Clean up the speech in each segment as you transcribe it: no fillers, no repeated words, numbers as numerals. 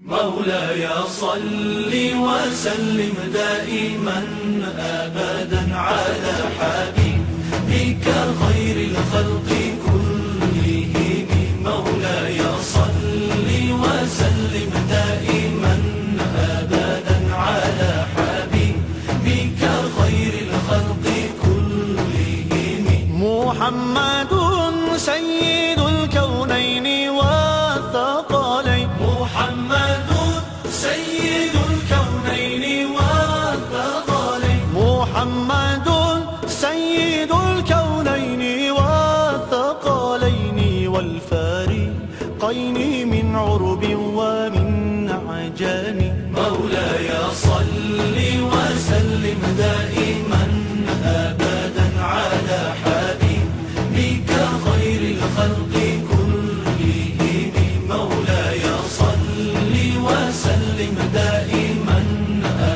مولاي صل وسلم دائما أبدا على حبيبك خير الخلق كلهم. مولاي صل وسلم دائما أبدا على حبيبك خير الخلق كلهم. محمد سيد الكونين والثقلين. محمد سيد الكونين والثقلين. محمد سيد الكونين والثقلين والفارقين من عرب ومن عجم. مولاي صل وسلم دائما أبدا على حبيبك خير الخلق كلهم. مولاي صل وسلم دائما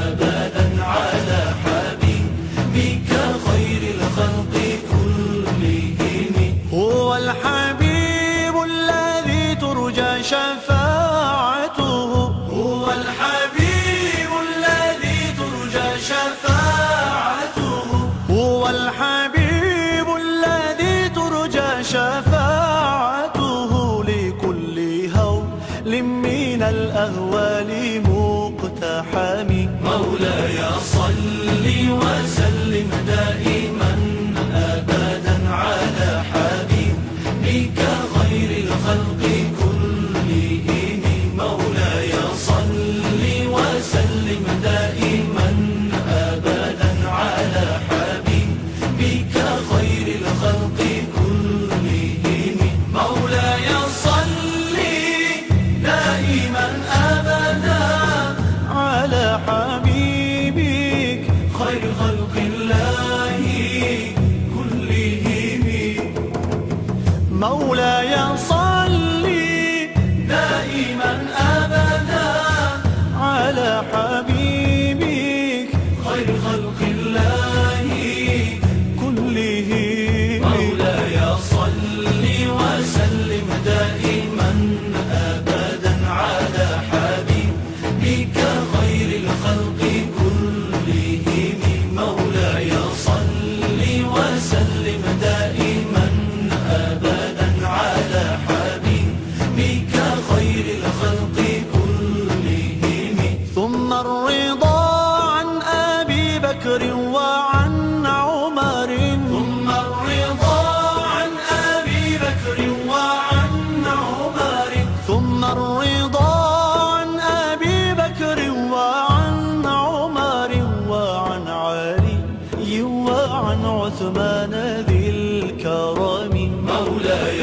أبدا على حبيبك خير الخلق كلهم. هو الحبيب الذي ترجى شفاعته. هو الحبيب الذي ترجى شفاعته. هو الحبيب الذي ترجى شفاعته لكل هول من الأهوال مقتحم. مولاي صل وسلم دائما أبدا على حبيبك خير الخلق كلهم. مولاي صل وسلم دائما أبدا على حبيبك خير الخلق كلهم. مولاي صل دائما أبدا على حبيبك خير خلق الله كلهم. مولاي صل دائما أبدا على حبيبك خير خلق الله كلهم. مولاي صل وسلم دائما أبدا على حبيبك خير الخلق كلهم. مولاي صل وسلم دائما أبدا على حبيبك خير الخلق كلهم. ثم الرضا عن أبي بكر وعن عمر. ثم الرضا عن أبي بكر وعن عمر. ثم الرضا عن أبي بكر وعن عمر وعن علي وعن عثمان ذي الكرم. مولاي